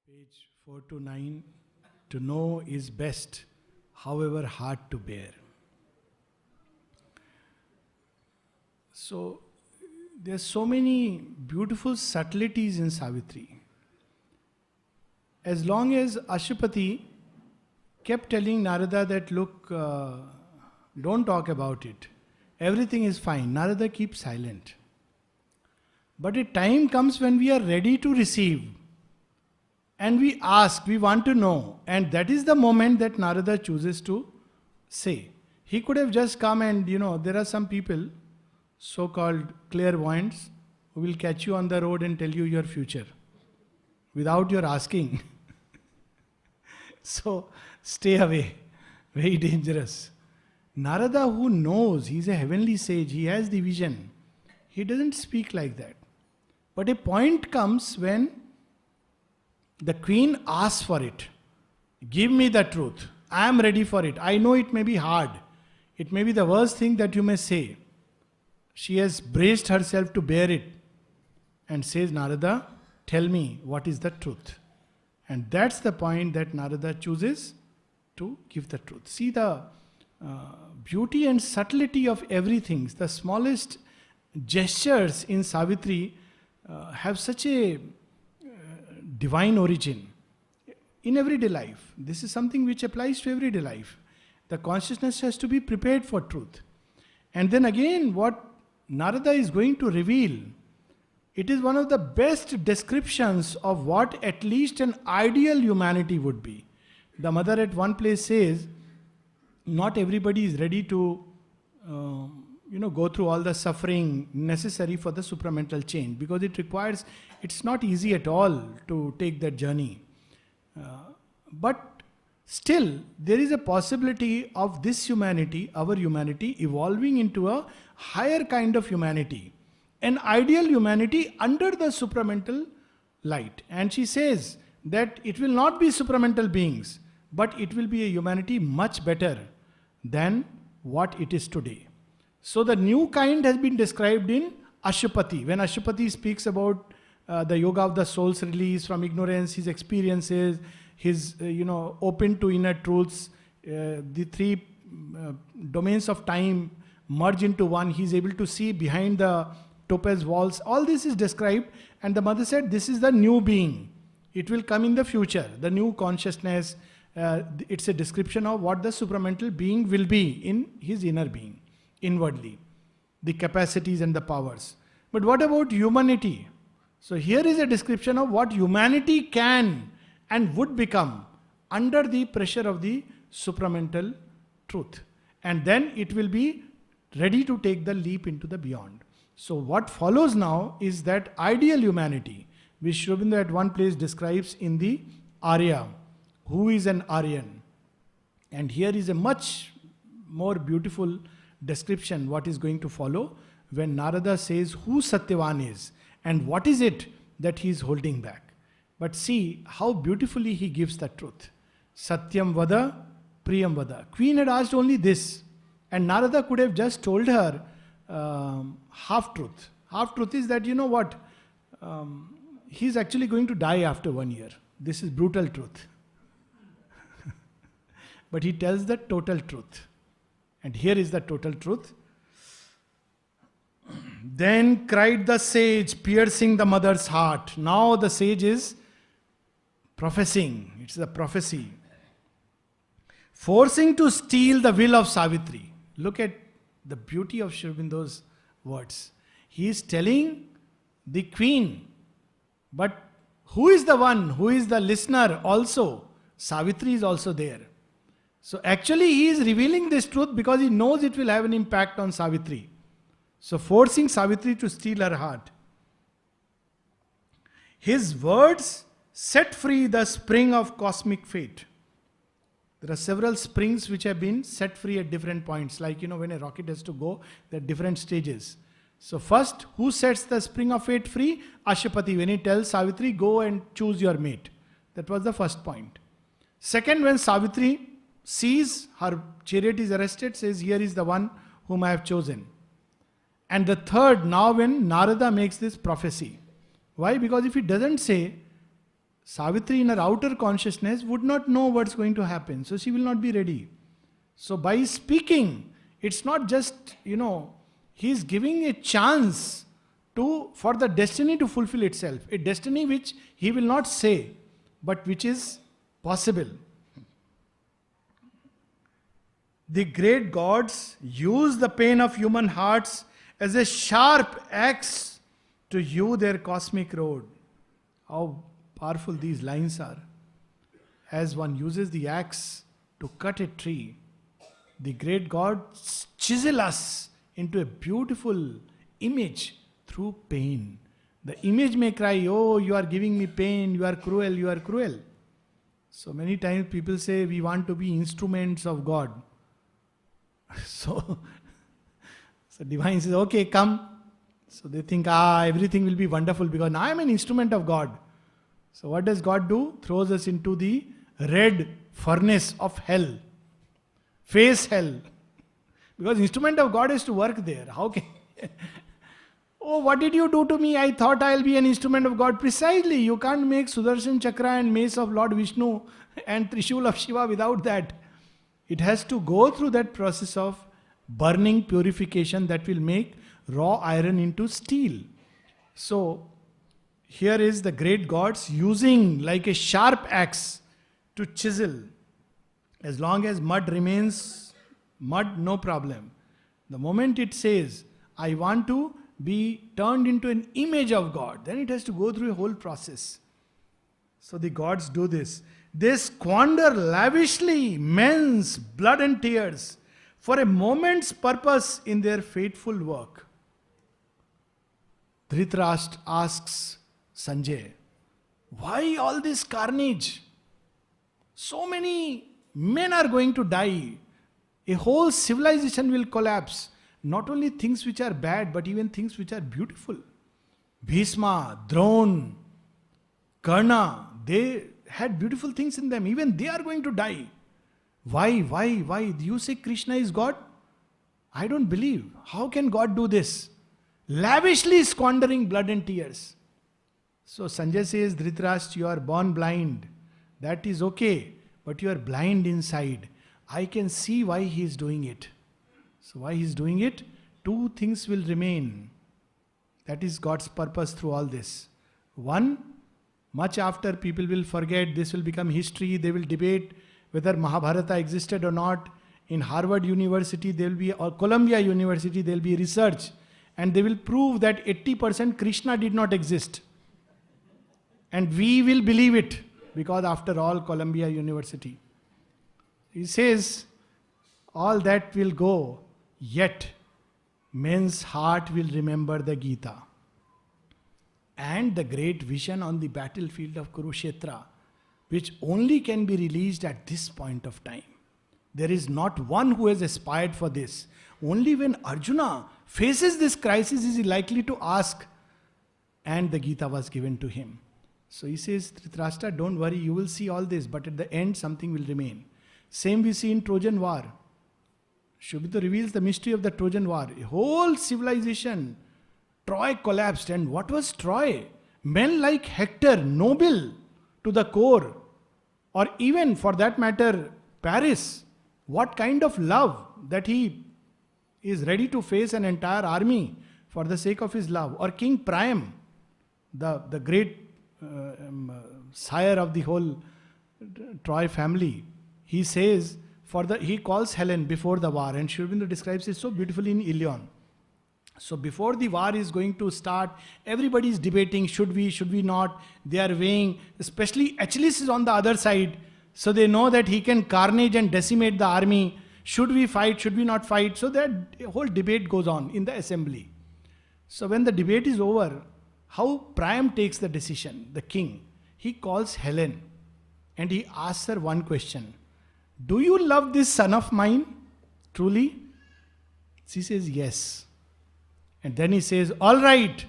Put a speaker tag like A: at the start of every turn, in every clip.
A: Page 4 to 9. To know is best, however hard to bear. So, there's so many beautiful subtleties in Savitri. As long as Ashupati kept telling Narada that, look, don't talk about it. Everything is fine. Narada keeps silent. But a time comes when we are ready to receive. And we ask, we want to know. And that is the moment that Narada chooses to say. He could have just come and, there are some people, so-called clairvoyants, who will catch you on the road and tell you your future. Without your asking. So, stay away. Very dangerous. Narada, who knows, he's a heavenly sage, he has the vision. He doesn't speak like that. But a point comes when the queen asks for it. Give me the truth. I am ready for it. I know it may be hard. It may be the worst thing that you may say. She has braced herself to bear it. And says, Narada, tell me what is the truth. And that's the point that Narada chooses to give the truth. See the beauty and subtlety of everything. The smallest gestures in Savitri have such a divine origin in everyday life. This is something which applies to everyday life. The consciousness has to be prepared for truth. And then again, what Narada is going to reveal, it is one of the best descriptions of what at least an ideal humanity would be. The mother at one place says, not everybody is ready to go through all the suffering necessary for the supramental change, because it's not easy at all to take that journey. But still, there is a possibility of this humanity, our humanity, evolving into a higher kind of humanity. An ideal humanity under the supramental light. And she says that it will not be supramental beings, but it will be a humanity much better than what it is today. So the new kind has been described in Ashupati. When Ashupati speaks about the yoga of the soul's release from ignorance, his experiences, his open to inner truths, the three domains of time merge into one. He is able to see behind the topaz walls. All this is described, and the mother said, this is the new being. It will come in the future, the new consciousness. It's a description of what the supramental being will be in his inner being, inwardly, the capacities and the powers. But what about humanity? So here is a description of what humanity can and would become under the pressure of the supramental truth. And then it will be ready to take the leap into the beyond. So what follows now is that ideal humanity, which Sri Aurobindo at one place describes in the Arya. Who is an Aryan? And here is a much more beautiful description what is going to follow when Narada says who Satyavan is and what is it that he is holding back. But see how beautifully he gives the truth. Satyam vada, priyam vada. Queen had asked only this, and Narada could have just told her half truth. Half truth is that he is actually going to die after 1 year. This is brutal truth. But he tells the total truth. And here is the total truth. Then cried the sage, piercing the mother's heart. Now the sage is professing. It's a prophecy. Forcing to steal the will of Savitri. Look at the beauty of Sri Aurobindo's words. He is telling the queen, but who is the one, who is the listener also? Savitri is also there. So actually he is revealing this truth because he knows it will have an impact on Savitri. So forcing Savitri to steal her heart. His words set free the spring of cosmic fate. There are several springs which have been set free at different points. Like, when a rocket has to go, there are different stages. So first, who sets the spring of fate free? Ashupati, when he tells Savitri, go and choose your mate. That was the first point. Second, when Savitri sees her chariot is arrested, says, here is the one whom I have chosen. And the third, now when Narada makes this prophecy. Why? Because if he doesn't say, Savitri in her outer consciousness would not know what's going to happen, so she will not be ready. So by speaking, it's not just, he's giving a chance for the destiny to fulfill itself. A destiny which he will not say, but which is possible. The great gods use the pain of human hearts as a sharp axe to hew their cosmic road. How powerful these lines are. As one uses the axe to cut a tree, the great gods chisel us into a beautiful image through pain. The image may cry, "Oh, you are giving me pain, you are cruel, you are cruel." So many times people say we want to be instruments of God. So divine says, "Okay, come." So they think, everything will be wonderful because now I am an instrument of God. So what does God do? Throws us into the red furnace of hell. Face hell. Because instrument of God is to work there. How can... Oh, what did you do to me? I thought I'll be an instrument of God. Precisely. You can't make Sudarshan Chakra and mace of Lord Vishnu and Trishul of Shiva without that. It has to go through that process of burning purification that will make raw iron into steel. So, here is the great gods using like a sharp axe to chisel. As long as mud remains mud, no problem. The moment it says, I want to be turned into an image of God, then it has to go through a whole process. So the gods do this. They squander lavishly men's blood and tears for a moment's purpose in their fateful work. Dhritarashtra asks Sanjay, why all this carnage? So many men are going to die. A whole civilization will collapse. Not only things which are bad, but even things which are beautiful. Bhishma, Drona, Karna, they had beautiful things in them. Even they are going to die. Why? You say Krishna is God? I don't believe. How can God do this? Lavishly squandering blood and tears. So Sanjay says, Dhritarashtra, you are born blind. That is okay, but you are blind inside. I can see why he is doing it. So why he is doing it? Two things will remain. That is God's purpose through all this. One, much after people will forget, this will become history, they will debate whether Mahabharata existed or not. In Harvard University, there will be, or Columbia University, there will be research. And they will prove that 80% Krishna did not exist. And we will believe it, because after all, Columbia University. He says, all that will go, yet men's heart will remember the Gita. And the great vision on the battlefield of Kurukshetra, which only can be released at this point of time. There is not one who has aspired for this. Only when Arjuna faces this crisis is he likely to ask. And the Gita was given to him. So he says, Dhritarashtra, don't worry, you will see all this, but at the end something will remain. Same we see in Trojan War. Shobhita reveals the mystery of the Trojan War. A whole civilization, Troy collapsed. And what was Troy? Men like Hector, noble to the core. Or even for that matter, Paris. What kind of love that he is ready to face an entire army for the sake of his love. Or King Priam, the great sire of the whole Troy family. He says, he calls Helen before the war, and Sri Aurobindo describes it so beautifully in Ilion. So before the war is going to start, everybody is debating, should we not? They are weighing, especially Achilles is on the other side, so they know that he can carnage and decimate the army. Should we fight, should we not fight? So that whole debate goes on in the assembly. So when the debate is over, how Priam takes the decision, the king, he calls Helen and he asks her one question. Do you love this son of mine? Truly? She says, yes. And then he says, all right,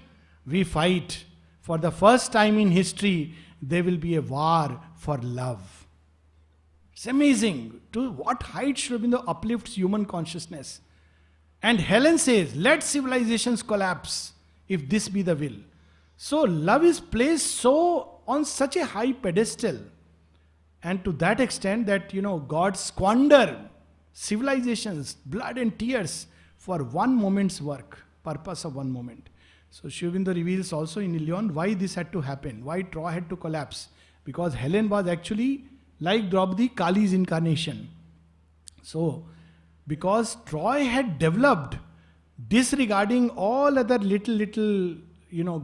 A: we fight. For the first time in history, there will be a war for love. It's amazing. To what height Sri Aurobindo uplifts human consciousness. And Helen says, let civilizations collapse if this be the will. So love is placed so on such a high pedestal, and to that extent that, God squander civilizations, blood and tears for one moment's work, purpose of one moment. So Sri Aurobindo reveals also in Ilion why this had to happen, why Troy had to collapse. Because Helen was actually like Draupadi, Kali's incarnation. So, because Troy had developed, disregarding all other little,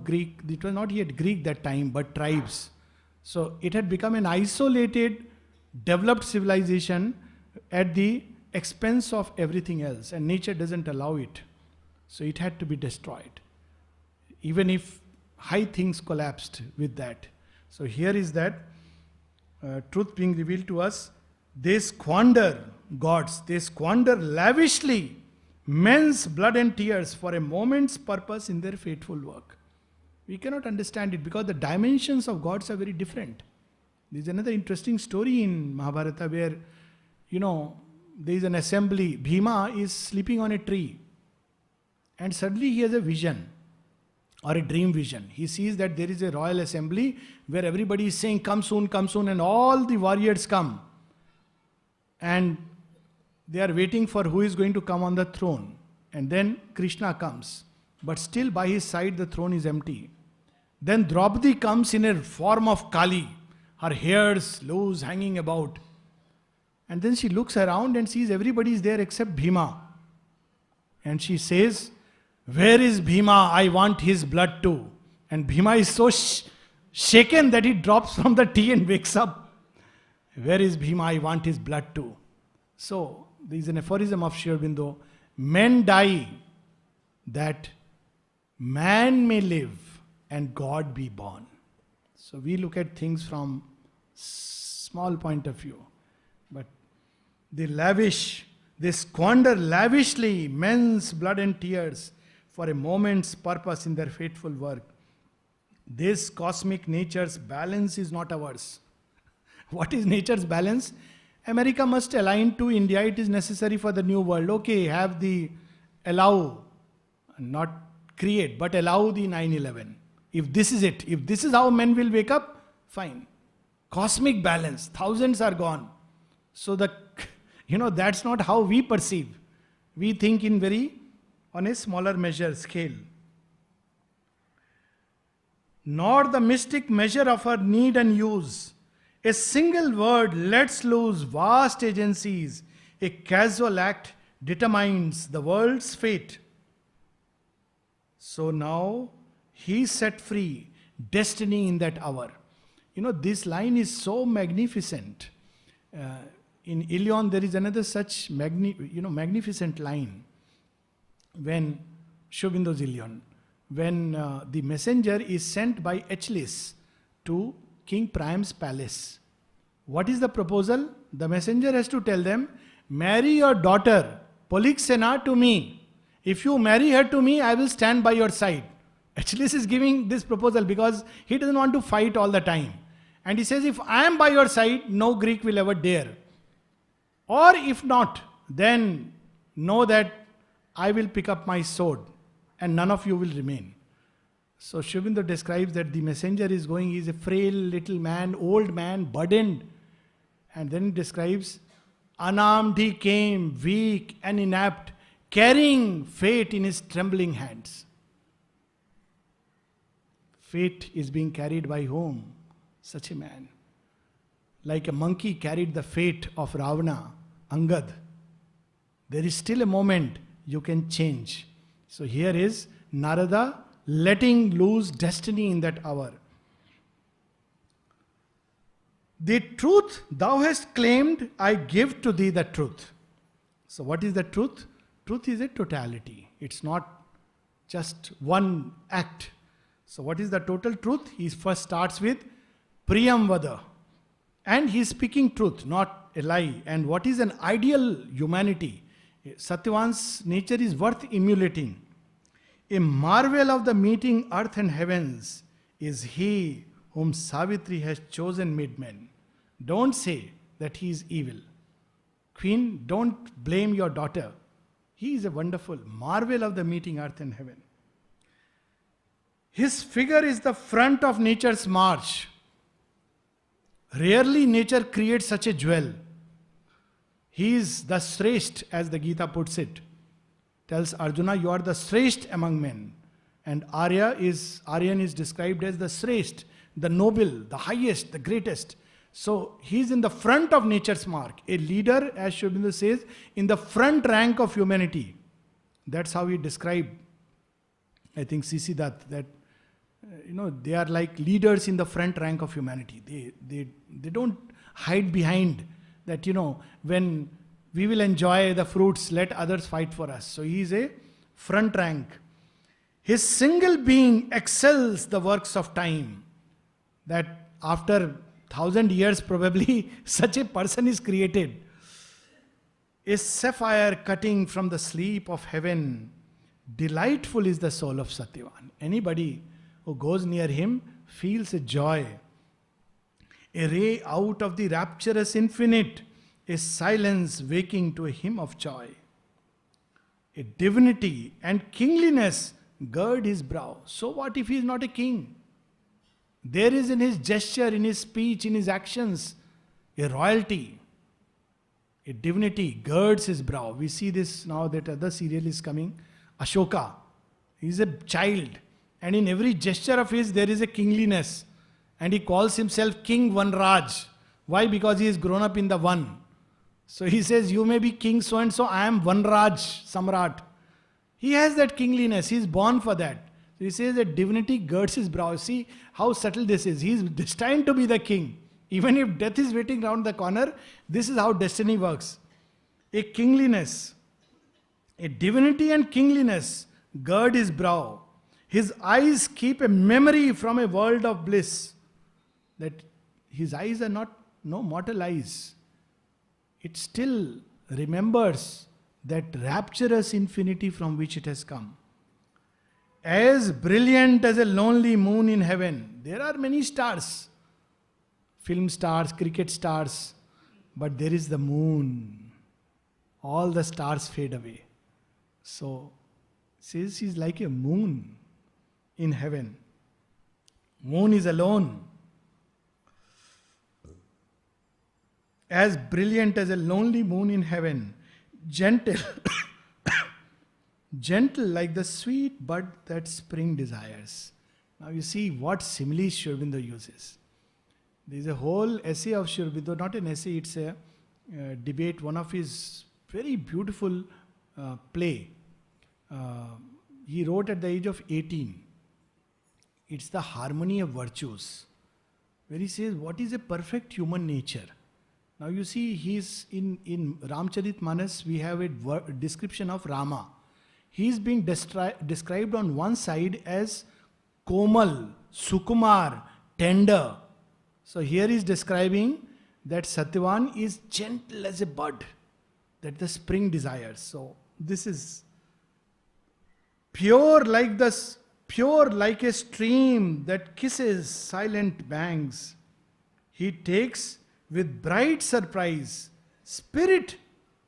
A: Greek, it was not yet Greek that time, but tribes. So it had become an isolated, developed civilization at the expense of everything else, and nature doesn't allow it. So it had to be destroyed. Even if high things collapsed with that. So here is that truth being revealed to us. They squander, gods, they squander lavishly men's blood and tears for a moment's purpose in their fateful work. We cannot understand it because the dimensions of gods are very different. There is another interesting story in Mahabharata where, there is an assembly. Bhima is sleeping on a tree and suddenly he has a vision or a dream vision. He sees that there is a royal assembly where everybody is saying, come soon, and all the warriors come. And they are waiting for who is going to come on the throne. And then Krishna comes. But still by his side the throne is empty. Then Draupadi comes in a form of Kali. Her hairs loose, hanging about. And then she looks around and sees everybody is there except Bhima. And she says, where is Bhima? I want his blood too. And Bhima is so shaken that he drops from the tea and wakes up. Where is Bhima? I want his blood too. So, there is an aphorism of Sri Aurobindo. Men die that man may live and God be born. So we look at things from small point of view. But they squander lavishly men's blood and tears for a moment's purpose in their fateful work. This cosmic nature's balance is not ours. What is nature's balance? America must align to India. It is necessary for the new world. Okay, allow, not create, but allow the 9/11. If this is it, if this is how men will wake up, fine. Cosmic balance, thousands are gone. So that's not how we perceive. We think on a smaller measure, scale. Nor the mystic measure of our need and use. A single word lets loose vast agencies. A casual act determines the world's fate. So now he set free destiny in that hour. This line is so magnificent. In Ilion there is another such magnificent line. When Sri Aurobindo's Ilion, when the messenger is sent by Achilles to King Priam's palace. What is the proposal? The messenger has to tell them, marry your daughter, Polyxena, to me. If you marry her to me, I will stand by your side. Achilles is giving this proposal because he doesn't want to fight all the time. And he says, if I am by your side, no Greek will ever dare. Or if not, then know that I will pick up my sword and none of you will remain. So Sri Aurobindo describes that the messenger is going, he is a frail little man, old man, burdened. And then he describes, unarmed he came, weak and inept, carrying fate in his trembling hands. Fate is being carried by whom? Such a man. Like a monkey carried the fate of Ravana, Angad. There is still a moment you can change. So here is Narada letting loose destiny in that hour. The truth thou hast claimed, I give to thee the truth. So what is the truth? Truth is a totality. It's not just one act. So what is the total truth? He first starts with Priyam Vada. And he is speaking truth, not a lie. And what is an ideal humanity? Satyavan's nature is worth emulating. A marvel of the meeting earth and heavens is he whom Savitri has chosen mid men. Don't say that he is evil. Queen, don't blame your daughter. He is a wonderful marvel of the meeting earth and heaven. His figure is the front of nature's march. Rarely nature creates such a jewel. He is the Sresht, as the Gita puts it. Tells Arjuna, you are the Sresht among men. And Aryan is described as the Sresht, the noble, the highest, the greatest. So he is in the front of nature's mark. A leader, as Sri Aurobindo says, in the front rank of humanity. That's how he described, I think, C.C. Dutt, that they are like leaders in the front rank of humanity. They don't hide behind that, when we will enjoy the fruits, let others fight for us. So he is a front rank. His single being excels the works of time. That after 1,000 years probably such a person is created. A sapphire cutting from the sleep of heaven. Delightful is the soul of Satyavan. Anybody who goes near him feels a joy. A ray out of the rapturous infinite. A silence waking to a hymn of joy. A divinity and kingliness gird his brow. So what if he is not a king? There is in his gesture, in his speech, in his actions, a royalty. A divinity girds his brow. We see this now that other serial is coming. Ashoka. He is a child. And in every gesture of his, there is a kingliness. And he calls himself King Vanraj. Why? Because he is grown up in the One. So he says, you may be king so and so, I am Vanraj, Samrat. He has that kingliness, he is born for that. So he says that divinity girds his brow. See how subtle this is. He is destined to be the king. Even if death is waiting round the corner, this is how destiny works. A kingliness, a divinity and kingliness gird his brow. His eyes keep a memory from a world of bliss. That his eyes are not mortal eyes. It still remembers that rapturous infinity from which it has come. As brilliant as a lonely moon in heaven. There are many stars. Film stars, cricket stars. But there is the moon. All the stars fade away. So, says he's like a moon in heaven. Moon is alone. As brilliant as a lonely moon in heaven. Gentle. Gentle like the sweet bud that spring desires. Now you see what similes Sri Aurobindo uses. There is a whole essay of Sri Aurobindo, not an essay, it's a debate, one of his very beautiful play. He wrote at the age of 18. It's the harmony of virtues. Where he says, what is a perfect human nature? Now you see, he's in Ramcharitmanas, we have a description of Rama. He is being described on one side as Komal, Sukumar, tender. So here he is describing that Satyavan is gentle as a bud, that the spring desires. So this is pure like a stream that kisses silent banks. He takes with bright surprise spirit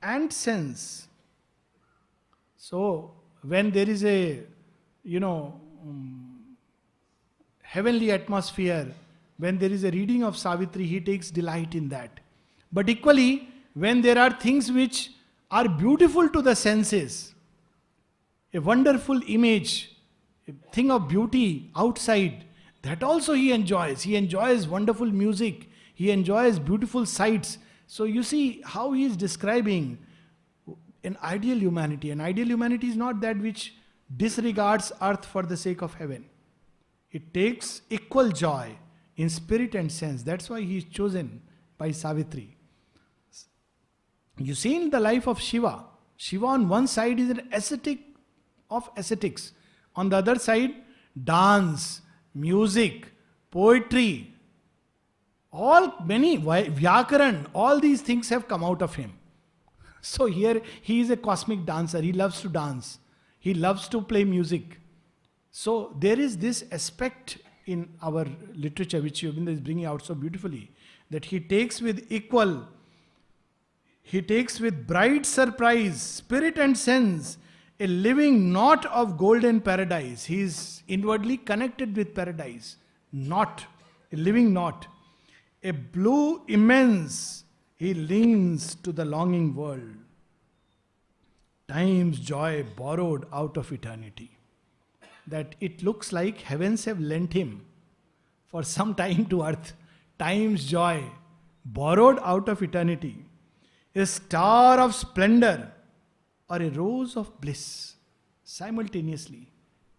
A: and sense. So when there is a heavenly atmosphere, when there is a reading of Savitri, he takes delight in that. But equally, when there are things which are beautiful to the senses, a wonderful image, a thing of beauty outside, that also he enjoys. He enjoys wonderful music. He enjoys beautiful sights. So you see how he is describing an ideal humanity. An ideal humanity is not that which disregards earth for the sake of heaven. It takes equal joy in spirit and sense. That's why he is chosen by Savitri. You see in the life of Shiva, Shiva on one side is an ascetic of ascetics. On the other side, dance, music, poetry, Vyakaran, all these things have come out of him. So here he is a cosmic dancer. He loves to dance. He loves to play music. So there is this aspect in our literature which Sri Aurobindo is bringing out so beautifully, that he takes with bright surprise, spirit and sense, a living knot of golden paradise. He is inwardly connected with paradise. Knot, a living knot. A blue immense, he leans to the longing world. Time's joy borrowed out of eternity. That it looks like heavens have lent him for some time to earth. Time's joy borrowed out of eternity. A star of splendor or a rose of bliss. Simultaneously,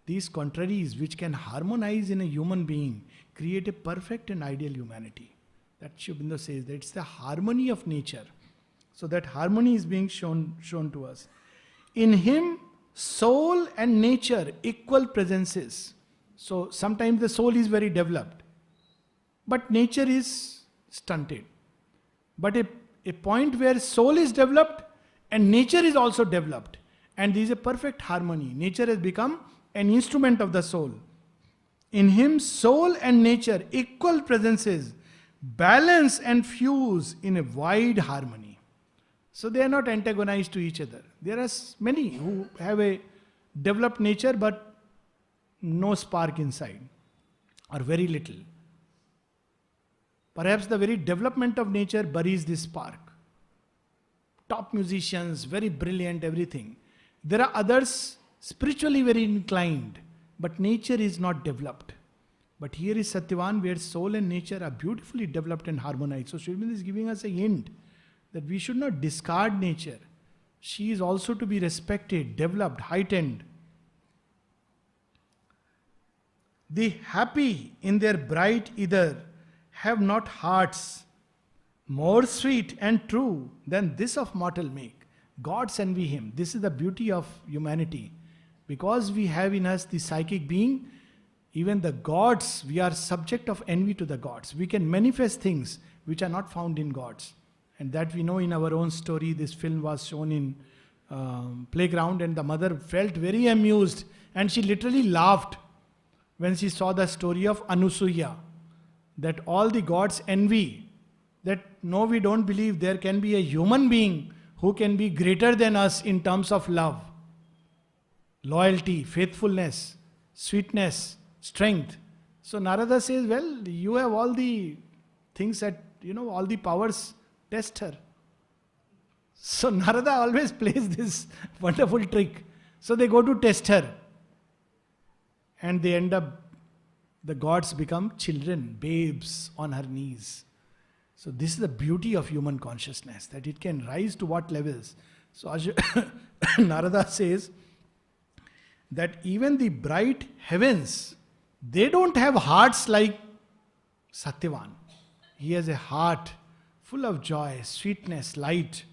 A: these contraries which can harmonize in a human being create a perfect and ideal humanity. That Sri Aurobindo says that it's the harmony of nature. So that harmony is being shown to us. In him, soul and nature equal presences. So sometimes the soul is very developed, but nature is stunted. But a point where soul is developed and nature is also developed, and there is a perfect harmony. Nature has become an instrument of the soul. In him, soul and nature, equal presences, balance and fuse in a wide harmony. So they are not antagonized to each other. There are many who have a developed nature but no spark inside, or very little. Perhaps the very development of nature buries this spark. Top musicians, very brilliant, everything. There are others spiritually very inclined, but nature is not developed. But here is Satyavan, where soul and nature are beautifully developed and harmonized. So Sri Aurobindo is giving us a hint that we should not discard nature. She is also to be respected, developed, heightened. The happy in their bright ether have not hearts more sweet and true than this of mortal make. Gods envy him. This is the beauty of humanity. Because we have in us the psychic being, even the gods, we are subject of envy to the gods. We can manifest things which are not found in gods. And that we know in our own story. This film was shown in playground, and the mother felt very amused, and she literally laughed when she saw the story of Anusuya, that all the gods envy, that no, we don't believe there can be a human being who can be greater than us in terms of love, loyalty, faithfulness, sweetness, strength. So Narada says, well, you have all the things that, all the powers, test her. So Narada always plays this wonderful trick. So they go to test her. And they end up, the gods become children, babes on her knees. So this is the beauty of human consciousness, that it can rise to what levels. So Narada says that even the bright heavens, they don't have hearts like Satyavan. He has a heart full of joy, sweetness, light.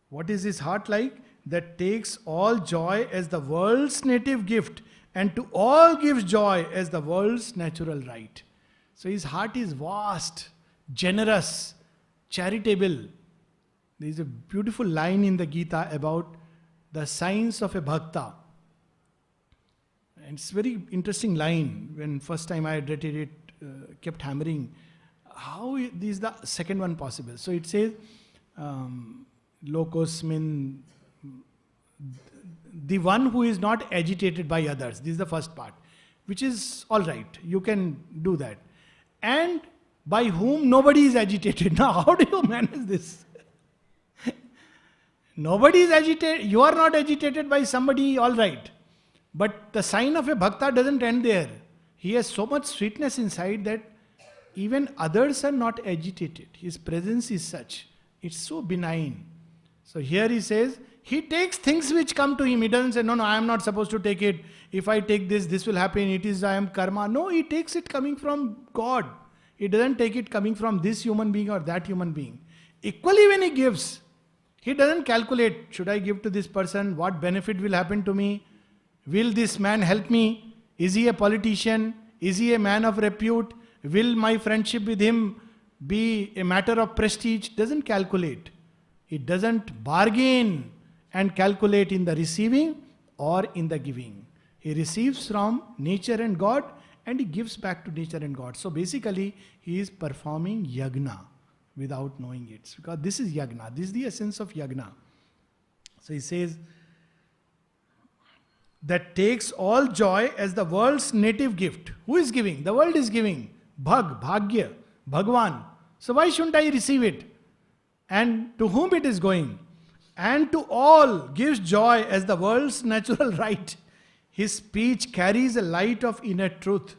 A: What is his heart like? That takes all joy as the world's native gift, and to all gives joy as the world's natural right. So his heart is vast, generous, charitable. There is a beautiful line in the Gita about the signs of a bhakta. And it's a very interesting line. When first time I read it, kept hammering. How is the second one possible? So it says, Lokosmin, the one who is not agitated by others. This is the first part, which is all right. You can do that. And by whom nobody is agitated. Now, how do you manage this? Nobody is agitated. You are not agitated by somebody, all right. But the sign of a bhakta doesn't end there. He has so much sweetness inside that even others are not agitated. His presence is such. It's so benign. So here he says, he takes things which come to him. He doesn't say, no, I am not supposed to take it. If I take this, this will happen. It is, I am karma. No, he takes it coming from God. He doesn't take it coming from this human being or that human being. Equally when he gives, he doesn't calculate, should I give to this person? What benefit will happen to me? Will this man help me? Is he a politician? Is he a man of repute? Will my friendship with him be a matter of prestige? Doesn't calculate. He doesn't bargain and calculate in the receiving or in the giving. He receives from nature and God, and he gives back to nature and God. So basically, he is performing yagna without knowing it. Because this is yagna. This is the essence of yagna. So he says, that takes all joy as the world's native gift. Who is giving? The world is giving. Bhagya, Bhagwan. So why shouldn't I receive it? And to whom it is going? And to all gives joy as the world's natural right. His speech carries a light of inner truth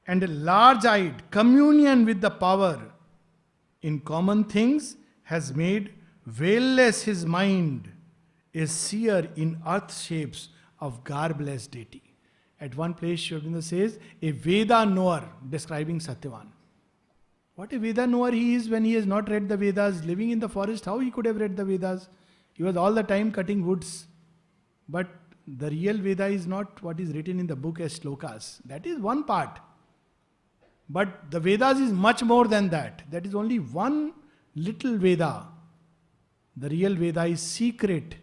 A: and a large-eyed communion with the power in common things has made veilless his mind, a seer in earth shapes of garbless deity. At one place, Sri Aurobindo says, a Veda knower, describing Satyavan. What a Veda knower he is when he has not read the Vedas, living in the forest, how he could have read the Vedas? He was all the time cutting woods. But the real Veda is not what is written in the book as shlokas. That is one part. But the Vedas is much more than that. That is only one little Veda. The real Veda is secret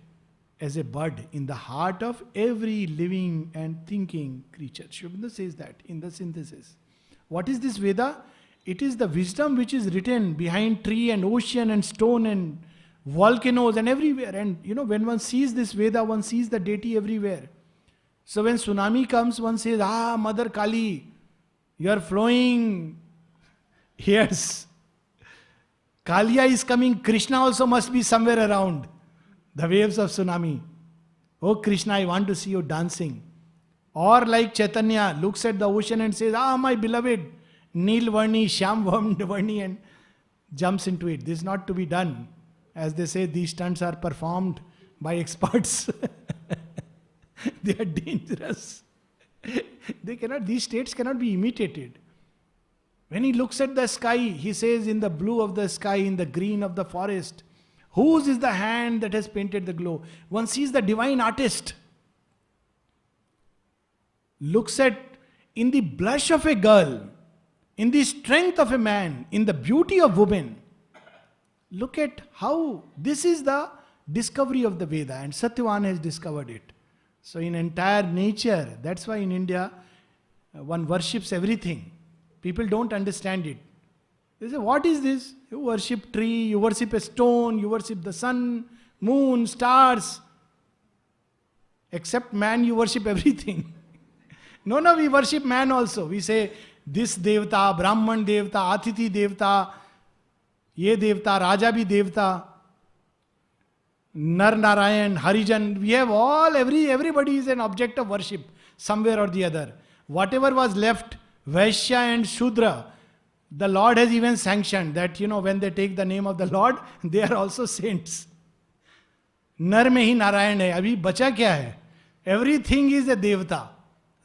A: as a bud in the heart of every living and thinking creature. Sri Aurobindo says that in the synthesis. What is this Veda? It is the wisdom which is written behind tree and ocean and stone and volcanoes and everywhere. And when one sees this Veda, one sees the deity everywhere. So when tsunami comes, one says, Mother Kali, you are flowing. Yes. Kalia is coming. Krishna also must be somewhere around the waves of tsunami. Oh Krishna, I want to see you dancing. Or like Chaitanya looks at the ocean and says, my beloved, Neel Varni, Shyam Varni, and jumps into it. This is not to be done. As they say, these stunts are performed by experts. They are dangerous. These states cannot be imitated. When he looks at the sky, he says, in the blue of the sky, in the green of the forest, whose is the hand that has painted the glow? One sees the divine artist. Looks at, in the blush of a girl, in the strength of a man, in the beauty of women. Look at how this is the discovery of the Veda, and Satyavan has discovered it. So in entire nature, that's why in India, one worships everything. People don't understand it. They say, what is this? You worship tree, you worship a stone, you worship the sun, moon, stars. Except man, you worship everything. No, we worship man also. We say, this Devta, Brahman Devta, Atithi Devta, Ye Devta, Raja bhi Devta, Nar Narayan, Harijan. We have everybody is an object of worship somewhere or the other. Whatever was left, Vaishya and Shudra, the Lord has even sanctioned that, when they take the name of the Lord, they are also saints. Nar mein hi Narayan hai, abhi bacha kya hai? Everything is a Devta.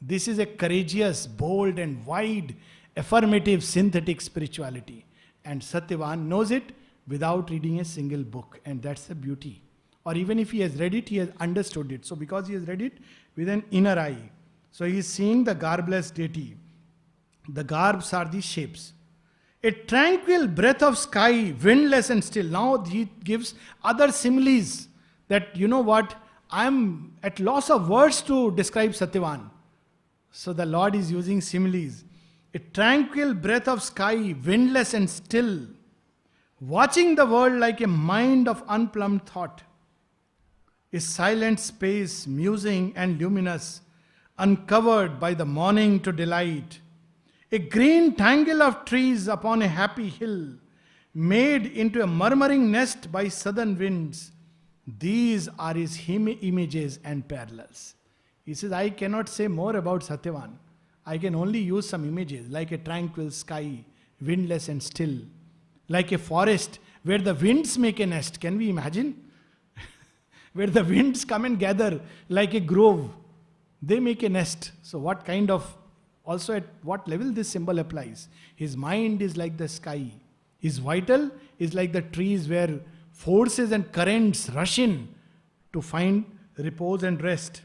A: This is a courageous, bold and wide, affirmative, synthetic spirituality. And Satyavan knows it without reading a single book. And that's the beauty. Or even if he has read it, he has understood it. So because he has read it with an inner eye. So he is seeing the garbless deity. The garbs are the shapes. A tranquil breath of sky, windless and still. Now he gives other similes that, I am at loss of words to describe Satyavan. So the Lord is using similes. A tranquil breath of sky, windless and still, watching the world like a mind of unplumbed thought. A silent space, musing and luminous, uncovered by the morning to delight. A green tangle of trees upon a happy hill, made into a murmuring nest by southern winds. These are his images and parallels. He says, I cannot say more about Satyavan. I can only use some images, like a tranquil sky, windless and still. Like a forest where the winds make a nest. Can we imagine? Where the winds come and gather like a grove. They make a nest. So what kind of, also at what level this symbol applies? His mind is like the sky. His vital is like the trees where forces and currents rush in to find repose and rest.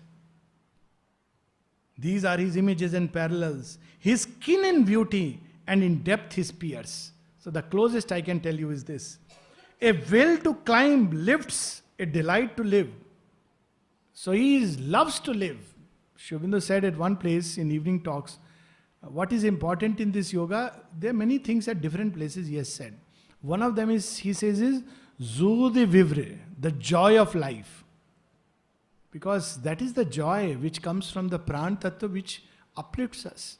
A: These are his images and parallels. His skin in beauty and in depth his peers. So the closest I can tell you is this. A will to climb lifts a delight to live. So he loves to live. Sri Aurobindo said at one place in evening talks, what is important in this yoga? There are many things at different places he has said. One of them is, he says, is Joie de vivre, the joy of life. Because that is the joy which comes from the Pran Tattva which uplifts us.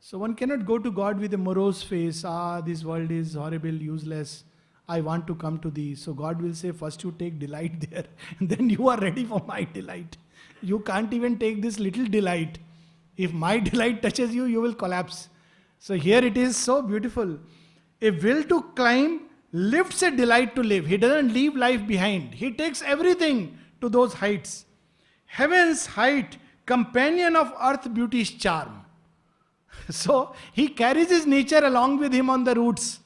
A: So one cannot go to God with a morose face. This world is horrible, useless. I want to come to thee. So God will say, first you take delight there, and then you are ready for my delight. You can't even take this little delight. If my delight touches you, you will collapse. So here it is so beautiful. A will to climb lifts a delight to live. He doesn't leave life behind. He takes everything to those heights. Heaven's height, companion of earth beauty's charm. So he carries his nature along with him on the roots.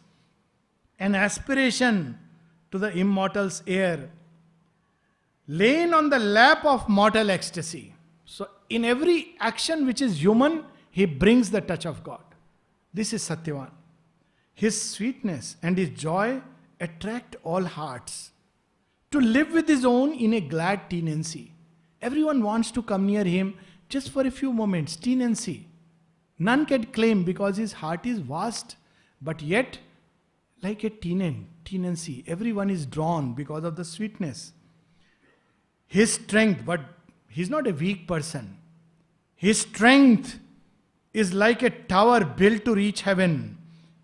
A: An aspiration to the immortal's air. Lain on the lap of mortal ecstasy. So in every action which is human, he brings the touch of God. This is Satyavan. His sweetness and his joy attract all hearts. To live with his own in a glad tenancy. Everyone wants to come near him just for a few moments. Tenancy. None can claim because his heart is vast, but yet like a tenancy. Everyone is drawn because of the sweetness. His strength, but he's not a weak person. His strength is like a tower built to reach heaven,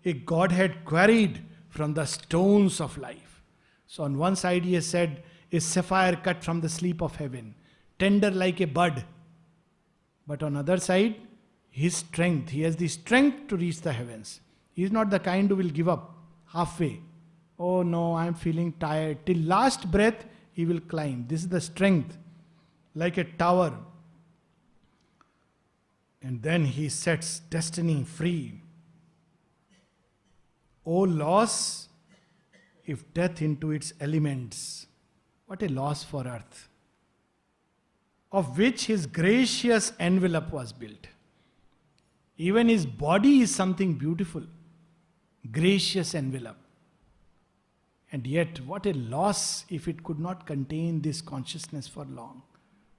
A: a Godhead quarried from the stones of life. So on one side he has said, a sapphire cut from the sleep of heaven, tender like a bud. But on other side, his strength, he has the strength to reach the heavens. He is not the kind who will give up halfway. Oh no, I am feeling tired. Till last breath, he will climb. This is the strength, like a tower. And then he sets destiny free. Oh loss, if death into its elements. What a loss for earth. Of which his gracious envelope was built. Even his body is something beautiful. Gracious envelope. And yet, what a loss if it could not contain this consciousness for long.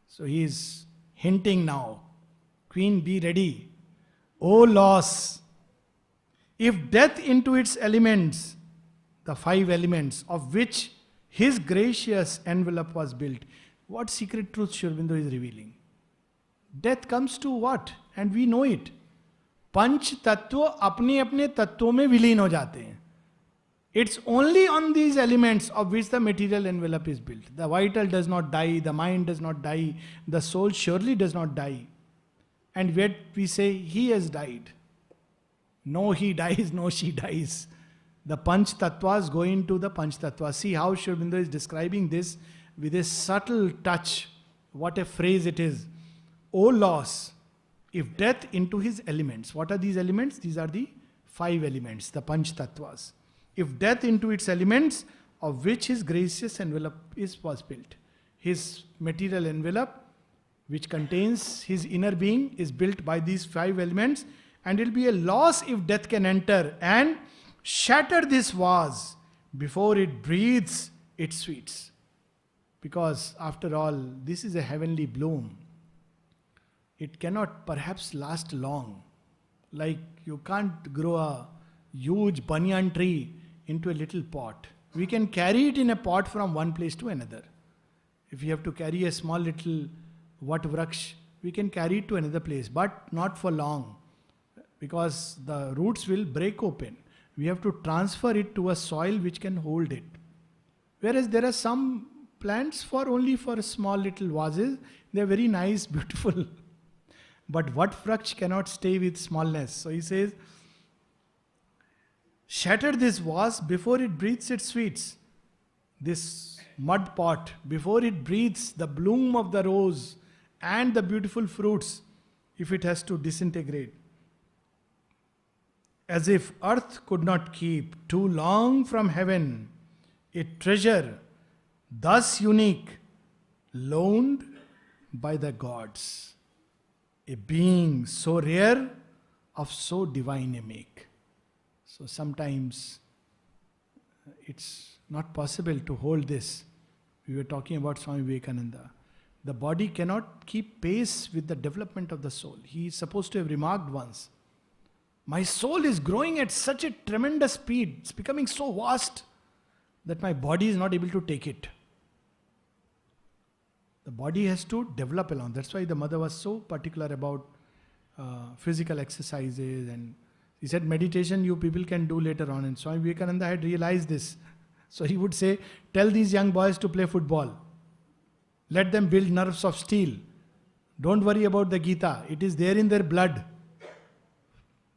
A: So he is hinting now, Queen, be ready. O loss, if death into its elements, the 5 elements of which his gracious envelope was built, what secret truth Sri Aurobindo is revealing? Death comes to what? And we know it. पंच तत्व अपने अपने तत्वों में विलीन हो जाते हैं. It's only on these elements of which the material envelope is built. The vital does not die, the mind does not die, the soul surely does not die. And yet we say, he has died. No, he dies, no, she dies. The Panch Tattvas go into the Panch Tattvas. See how Sri Aurobindo is describing this with a subtle touch. What a phrase it is. O loss, if death into his elements. What are these elements? These are the 5 elements, the Panch Tattvas. If death into its elements, of which his gracious envelope was built. His material envelope, which contains his inner being, is built by these 5 elements, and it will be a loss if death can enter and shatter this vase before it breathes its sweets. Because after all, this is a heavenly bloom. It cannot perhaps last long. Like you can't grow a huge banyan tree into a little pot. We can carry it in a pot from one place to another. If you have to carry a small little Vat Vraksh, we can carry it to another place, but not for long. Because the roots will break open. We have to transfer it to a soil which can hold it. Whereas there are some plants only for small little vases. They are very nice, beautiful. But Vat Vraksh cannot stay with smallness. So he says, shatter this vase before it breathes its sweets. This mud pot, before it breathes the bloom of the rose and the beautiful fruits, if it has to disintegrate. As if earth could not keep too long from heaven a treasure thus unique, loaned by the gods. A being so rare, of so divine a make. So sometimes it's not possible to hold this. We were talking about Swami Vivekananda. The body cannot keep pace with the development of the soul. He is supposed to have remarked once, my soul is growing at such a tremendous speed, it's becoming so vast that my body is not able to take it. The body has to develop along. That's why the mother was so particular about physical exercises, and he said meditation you people can do later on. And Swami Vivekananda had realized this. So he would say, tell these young boys to play football. Let them build nerves of steel. Don't worry about the Gita. It is there in their blood.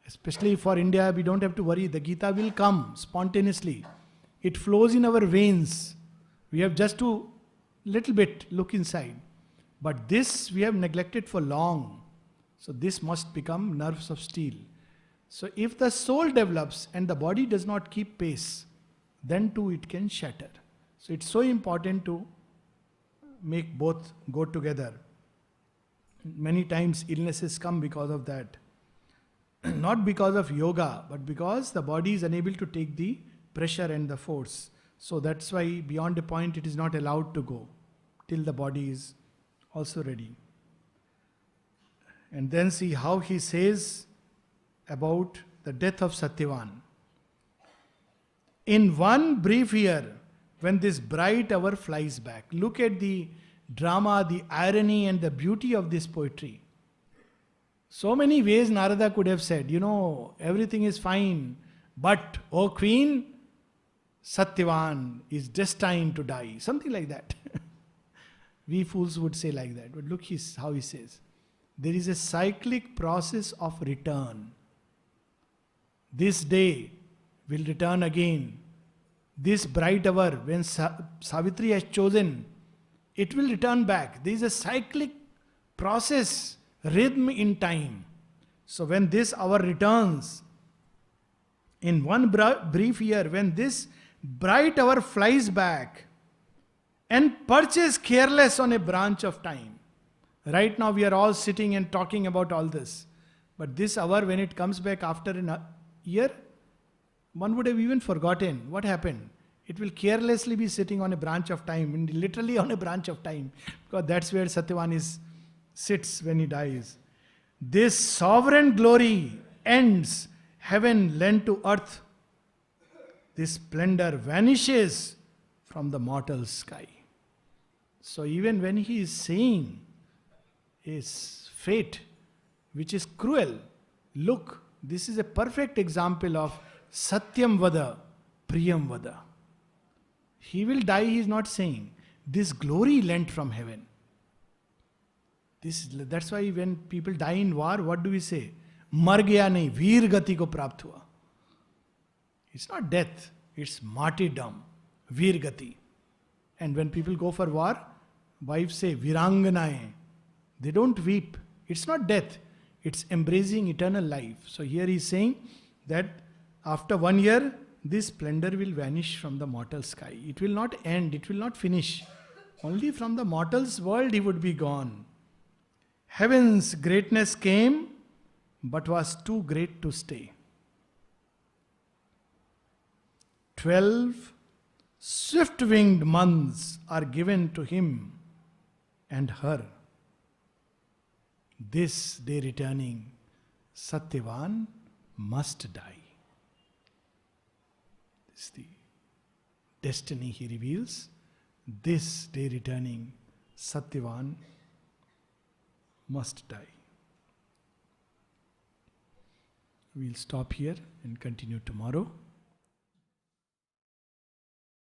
A: Especially for India, we don't have to worry. The Gita will come spontaneously. It flows in our veins. We have just to little bit look inside. But this we have neglected for long. So this must become nerves of steel. So if the soul develops and the body does not keep pace, then too it can shatter. So it's so important to make both go together. Many times illnesses come because of that. Not because of yoga, but because the body is unable to take the pressure and the force. So that's why beyond a point it is not allowed to go till the body is also ready. And then see how he says about the death of Satyavan. In one brief year, when this bright hour flies back, look at the drama, the irony and the beauty of this poetry. So many ways Narada could have said, everything is fine, but, O queen, Satyavan is destined to die. Something like that. We fools would say like that. But look how he says. There is a cyclic process of return. This day will return again. This bright hour when Savitri has chosen, it will return back. There is a cyclic process, rhythm in time. So when this hour returns, in one brief year, when this bright hour flies back and perches careless on a branch of time. Right now we are all sitting and talking about all this. But this hour, when it comes back after a year, one would have even forgotten what happened. It will carelessly be sitting on a branch of time, literally on a branch of time, because that's where Satyavan sits when he dies. This sovereign glory ends, heaven lent to earth. This splendor vanishes from the mortal sky. So even when he is saying his fate, which is cruel, look, this is a perfect example of Satyam Vada, Priyam Vada. He will die, he is not saying. This glory lent from heaven. That's why when people die in war, what do we say? Mar gaya nahi, veer gati ko prapt hua. It's not death, it's martyrdom, veer gati. And when people go for war, wives say, viranganaye. They don't weep. It's not death, it's embracing eternal life. So here he is saying that after 1 year, this splendor will vanish from the mortal sky. It will not end, it will not finish. Only from the mortal's world he would be gone. Heaven's greatness came, but was too great to stay. 12 swift-winged months are given to him and her. This day returning, Satyavan must die. This is the destiny he reveals. This day returning, Satyavan must die. We'll stop here and continue tomorrow.